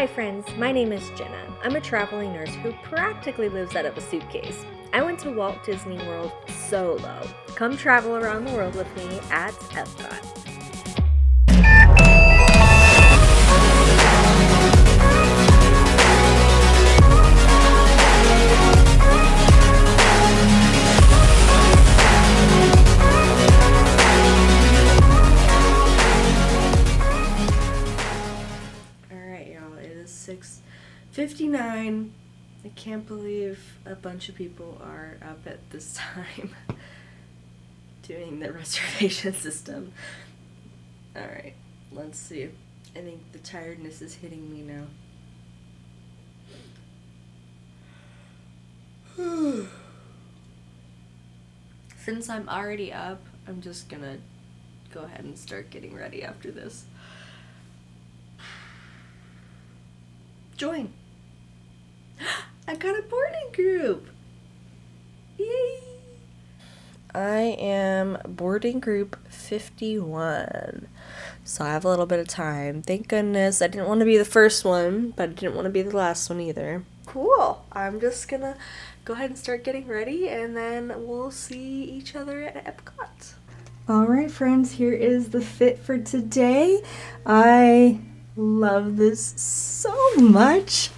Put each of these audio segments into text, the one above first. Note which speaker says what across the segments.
Speaker 1: Hi friends, my name is Jenna. I'm a traveling nurse who practically lives out of a suitcase. I went to Walt Disney World solo. Come travel around the world with me at Epcot. Alright y'all, it is 6:59. I can't believe a bunch of people are up at this time doing the reservation system. Alright, let's see. I think the tiredness is hitting me now. Since I'm already up, I'm just gonna go ahead and start getting ready after this. Join! I got a boarding group! Yay! I am boarding group 51. So I have a little bit of time. Thank goodness. I didn't want to be the first one, but I didn't want to be the last one either. Cool. I'm just gonna go ahead and start getting ready, and then we'll see each other at Epcot. Alright friends, here is the fit for today. I love this so much.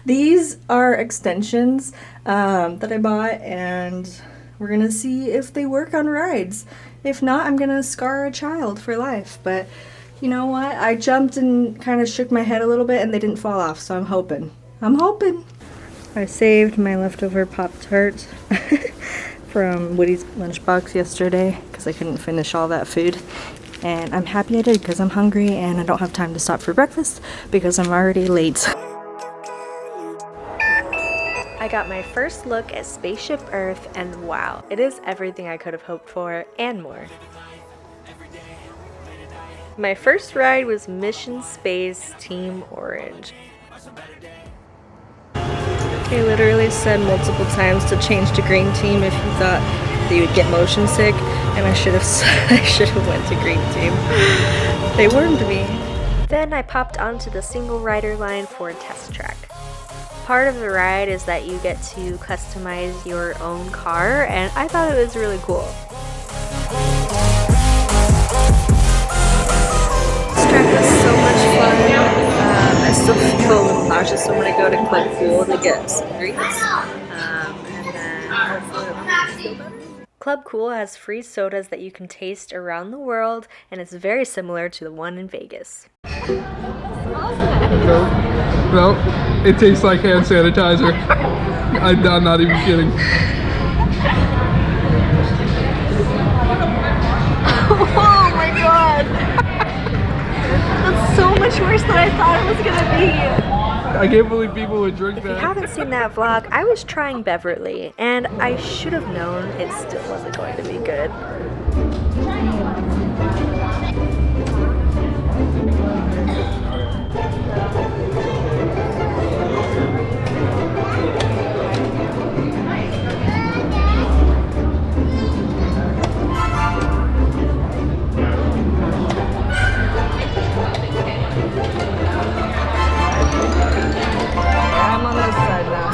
Speaker 1: These are extensions that I bought, and we're gonna see if they work on rides. If not, I'm gonna scar a child for life. But you know what? I jumped and kind of shook my head a little bit and they didn't fall off, so I'm hoping. I saved my leftover Pop-Tart from Woody's lunchbox yesterday because I couldn't finish all that food. And I'm happy I did because I'm hungry and I don't have time to stop for breakfast because I'm already late. I got my first look at Spaceship Earth, and wow, it is everything I could have hoped for and more. My first ride was Mission Space Team Orange. They literally said multiple times to change to green team if you thought that you would get motion sick, and I should have went to green team. They warned me. Then I popped onto the single rider line for a test track. Part of the ride is that you get to customize your own car, and I thought it was really cool. This track was so much fun. I still feel a little nauseous, so I'm going to go to Club Cool to get some drinks, and then hopefully it'll feel better. Club Cool has free sodas that you can taste around the world, and it's very similar to the one in Vegas.
Speaker 2: No, it tastes like hand sanitizer. I'm not even kidding.
Speaker 1: Oh my god! That's so much worse than I thought it was gonna be.
Speaker 2: I can't believe people would drink that.
Speaker 1: If you haven't seen that vlog, I was trying Beverly, and I should have known it still wasn't going to be good. I'm on this side now.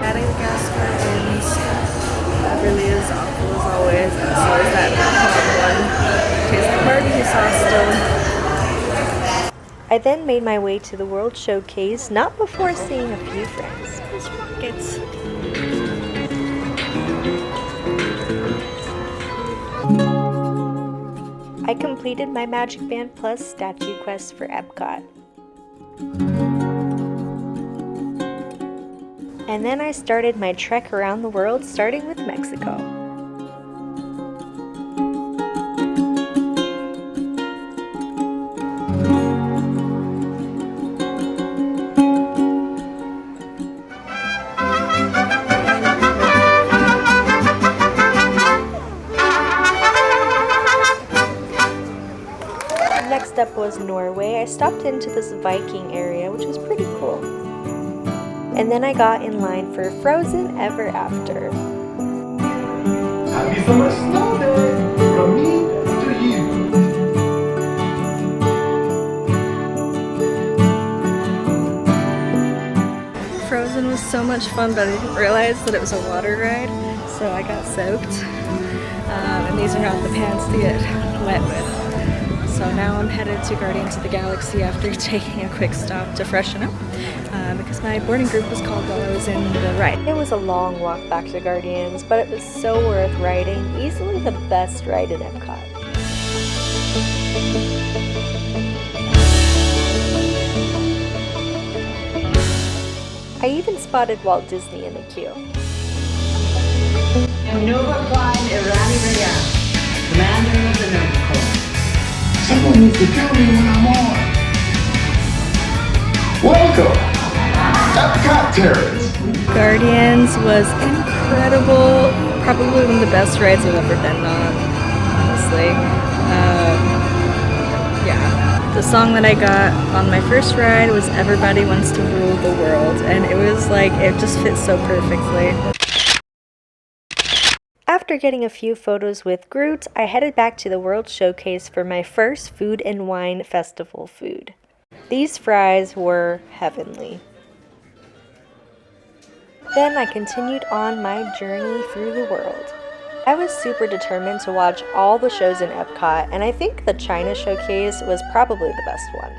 Speaker 1: Adding the gas curtains. That really is awful as always. And so is that one. Taste the barbecue sauce still. I then made my way to the World Showcase, not before seeing a few friends. There's rockets. I completed my Magic Band Plus statue quest for Epcot. And then I started my trek around the world, starting with Mexico. Next up was Norway. I stopped into this Viking area, which was pretty cool. And then I got in line for Frozen Ever After.
Speaker 3: Happy summer snow day from me to you.
Speaker 1: Frozen was so much fun, but I didn't realize that it was a water ride, so I got soaked. And these are not the pants to get wet with. So now I'm headed to Guardians of the Galaxy after taking a quick stop to freshen up, because my boarding group was called while I was in the ride. It was a long walk back to Guardians, but it was so worth riding. Easily the best ride in Epcot. I even spotted Walt Disney in the queue.
Speaker 4: Nova Prime Irani Raya, Commander of the Nova Corps.
Speaker 3: Someone needs to tell me when I'm on. Welcome, Epcot Terrace.
Speaker 1: Guardians was incredible. Probably one of the best rides I've ever been on, honestly. Yeah. The song that I got on my first ride was Everybody Wants to Rule the World, and it was like, it just fits so perfectly. After getting a few photos with Groot, I headed back to the World Showcase for my first Food and Wine Festival food. These fries were heavenly. Then I continued on my journey through the world. I was super determined to watch all the shows in Epcot, and I think the China Showcase was probably the best one.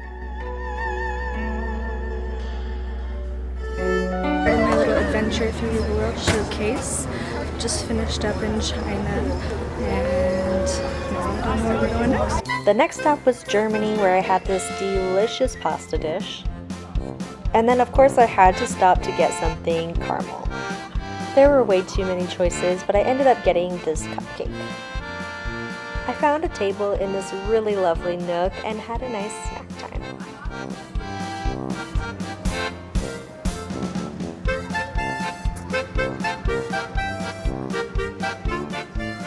Speaker 1: In my little adventure through the World Showcase, just finished up in China, and now I don't know where we're going next. The next stop was Germany, where I had this delicious pasta dish. And then of course I had to stop to get something caramel. There were way too many choices, but I ended up getting this cupcake. I found a table in this really lovely nook and had a nice snack time.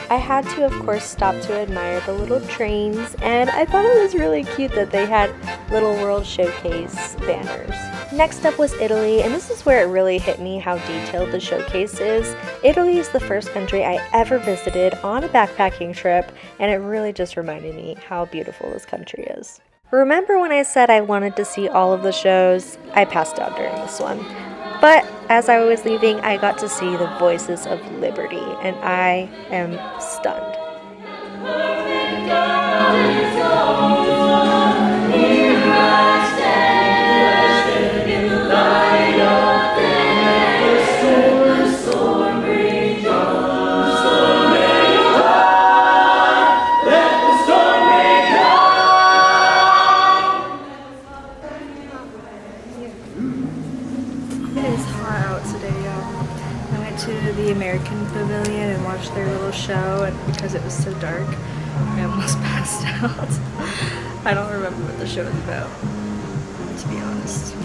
Speaker 1: I had to, of course, stop to admire the little trains, and I thought it was really cute that they had little World Showcase banners. Next up was Italy, and this is where it really hit me how detailed the showcase is. Italy is the first country I ever visited on a backpacking trip, and it really just reminded me how beautiful this country is. Remember when I said I wanted to see all of the shows? I passed out during this one. But as I was leaving, I got to see the Voices of Liberty, and I am stunned. The American Pavilion and watched their little show, and because it was so dark, I almost passed out. I don't remember what the show was about, to be honest.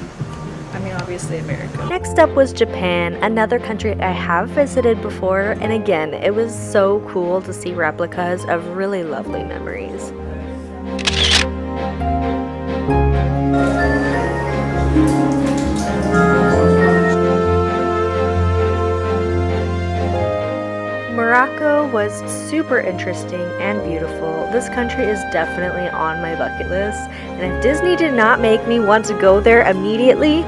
Speaker 1: I mean, obviously America. Next up was Japan, another country I have visited before, and again, it was so cool to see replicas of really lovely memories. Morocco was super interesting and beautiful. This country is definitely on my bucket list, and if Disney did not make me want to go there immediately,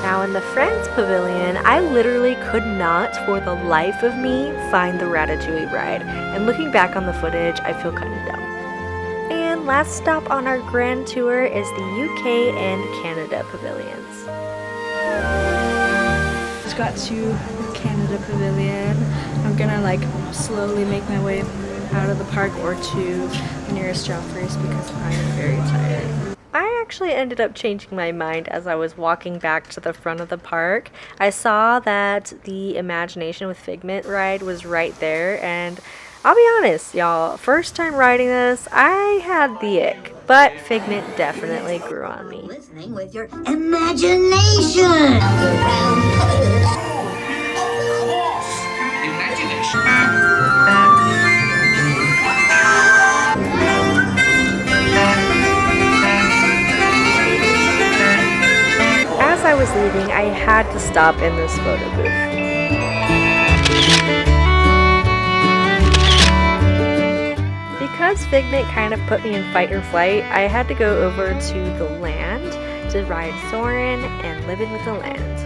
Speaker 1: now in the France Pavilion, I literally could not for the life of me find the Ratatouille ride, and looking back on the footage, I feel kind of dumb. And last stop on our grand tour is the UK and Canada pavilions. Just got to the Canada Pavilion. I'm gonna slowly make my way out of the park or to the nearest Joffrey's because I am very tired. I actually ended up changing my mind as I was walking back to the front of the park. I saw that the Imagination with Figment ride was right there, and I'll be honest, y'all, first time riding this, I had the ick, but Figment definitely grew on me.
Speaker 4: Listening with your imagination.
Speaker 1: was leaving, I had to stop in this photo booth. Because Figment kind of put me in fight or flight, I had to go over to the Land to ride Soarin' and Living with the Land.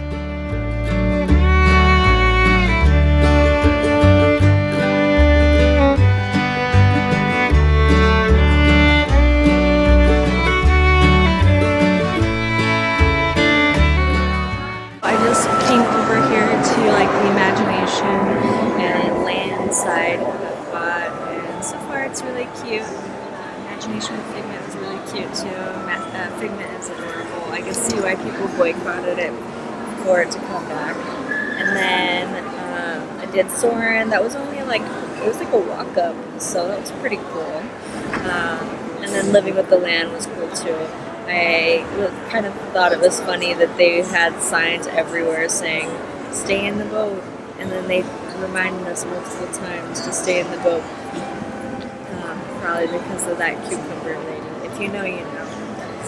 Speaker 1: I just came over here to like the Imagination and Land side of Epcot, and so far it's really cute. Imagination with Figment is really cute too. Figment is adorable. I can see why people boycotted it for it to come back. And then I did Soarin'. That was only like, it was like a walk up, so that was pretty cool. And then Living with the Land was cool too. I kind of thought it was funny that they had signs everywhere saying, stay in the boat. And then they reminded us multiple times to stay in the boat. Probably because of that cucumber lady. If you know, you know.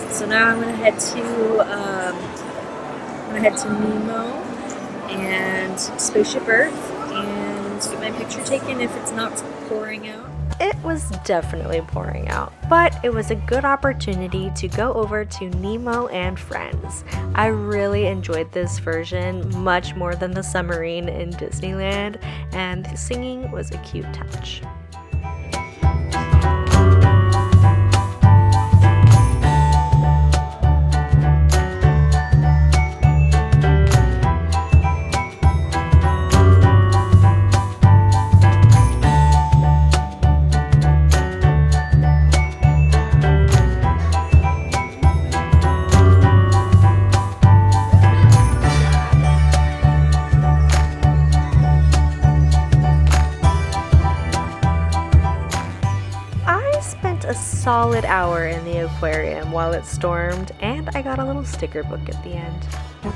Speaker 1: So now I'm gonna head to Nemo and Spaceship Earth and get my picture taken if it's not pouring out. It was definitely pouring out, but it was a good opportunity to go over to Nemo and Friends. I really enjoyed this version much more than the submarine in Disneyland, and the singing was a cute touch. A solid hour in the aquarium while it stormed, and I got a little sticker book at the end.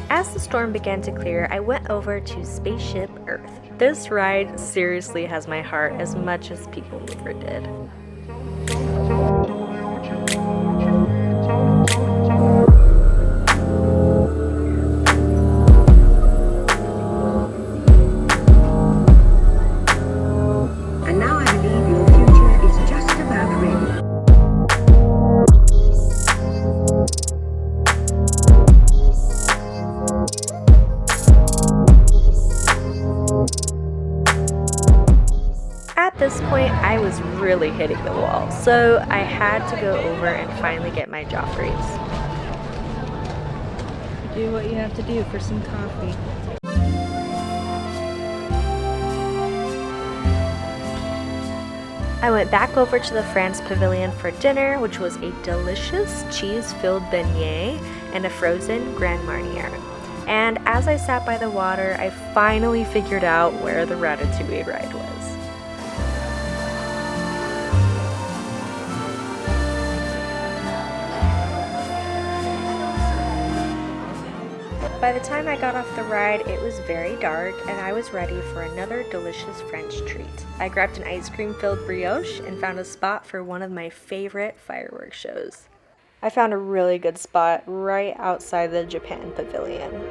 Speaker 1: As the storm began to clear, I went over to Spaceship Earth. This ride seriously has my heart as much as People Mover did.
Speaker 4: And now I believe your future is just about ready.
Speaker 1: At this point, I was really hitting the wall, so I had to go over and finally get my Joffreys. Do what you have to do for some coffee. I went back over to the France Pavilion for dinner, which was a delicious cheese-filled beignet and a frozen Grand Marnier. And as I sat by the water, I finally figured out where the Ratatouille ride was. By the time I got off the ride, it was very dark and I was ready for another delicious French treat. I grabbed an ice cream filled brioche and found a spot for one of my favorite fireworks shows. I found a really good spot right outside the Japan Pavilion.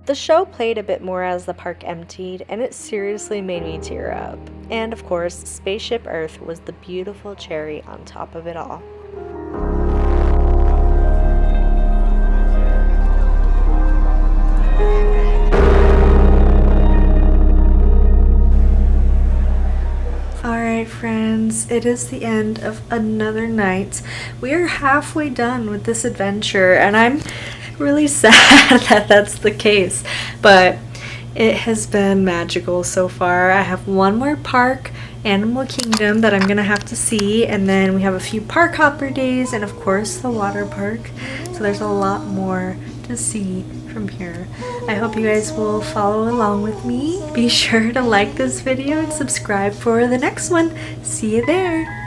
Speaker 1: The show played a bit more as the park emptied, and it seriously made me tear up. And of course, Spaceship Earth was the beautiful cherry on top of it all. Alright friends, it is the end of another night. We are halfway done with this adventure, and I'm really sad that that's the case, but
Speaker 5: It has been magical so far. I have one more park, Animal Kingdom, that I'm gonna have to see, and then we have a few park hopper days and of course the water park. So there's a lot more to see from here. I hope you guys will follow along with me. Be sure to like this video and subscribe for the next one. See you there.